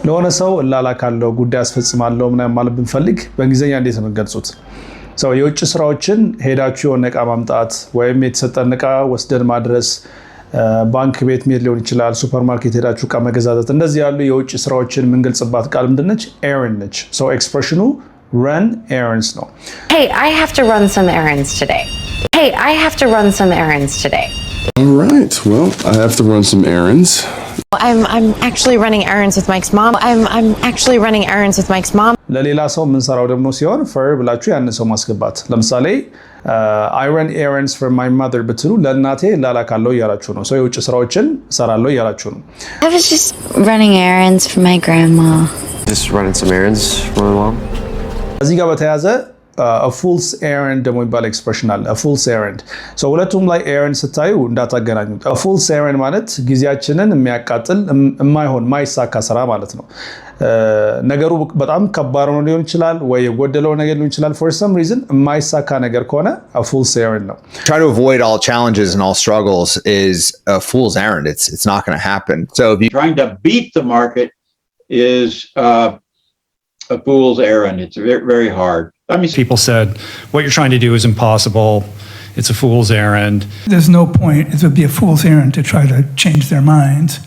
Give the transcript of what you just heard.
ለሆነ ሰው እላላካለሁ ጉዳይ አስፈጽማለሁ ምናምን ማለት ብንፈልግ በእንግሊዝኛ እንዴት ነው የምንገልጹት? ሰው የውጭ ስራዎችን ሄዳችሁ የሆነ እቃ ማምጣት ወይም የተሰጠን እቃ ወስደን ማድረስ፣ ባንክ ቤት መሄድ ሊሆን ይችላል፣ ሱፐርማርኬት ሄዳችሁ እቃ መገዛዛት፣ እንደዚህ ያሉ የውጭ ስራዎችን የምንገልጽባት ቃል ምንድን ነች? ኤረንድ ነች። ሰው ኤክስፕሬሽኑ run errands ነው። Hey, I have to run some errands today. Hey, I have to run some errands today. All right. Well, I have to run some errands. I'm actually running errands with Mike's mom. I'm actually running errands with Mike's mom. ለሌላ ሰው የምንሰራው ደግሞ ሲሆን for ብላችሁ ያን ሰው ማስገባት። ለምሳሌ I run errands for my mother ብትሉ ለእናቴ ላላካለሁ እያላችሁ ነው። ሰው የውጭ ስራዎችን እሰራለሁ እያላችሁ ነው። I was just running errands for my grandma. Just running some errands for my mom. እዚህ ጋር በተያያዘ a fool's errand ደግሞ የሚባል ኤክስፕሬሽን አለ። a fool's errand so ሁለቱም ላይ errand ስታዩ እንዳታገናኙት። a fool's errand ማለት ጊዜያችንን የሚያቃጥል የማይሆን ማይሳካ ስራ ማለት ነው። ነገሩ በጣም ከባድ ነው ሊሆን ይችላል ወይ የጎደለው ነገር ሊሆን ይችላል። for some reason የማይሳካ ነገር ከሆነ a fool's errand ነው። Try to avoid all challenges and all struggles is a fool's errand. It's not going to happen. So if you're trying to beat the market is a fool's errand. It's very, very hard. I mean, people said what you're trying to do is impossible. It's a fool's errand. There's no point. It would be a fool's errand to try to change their minds.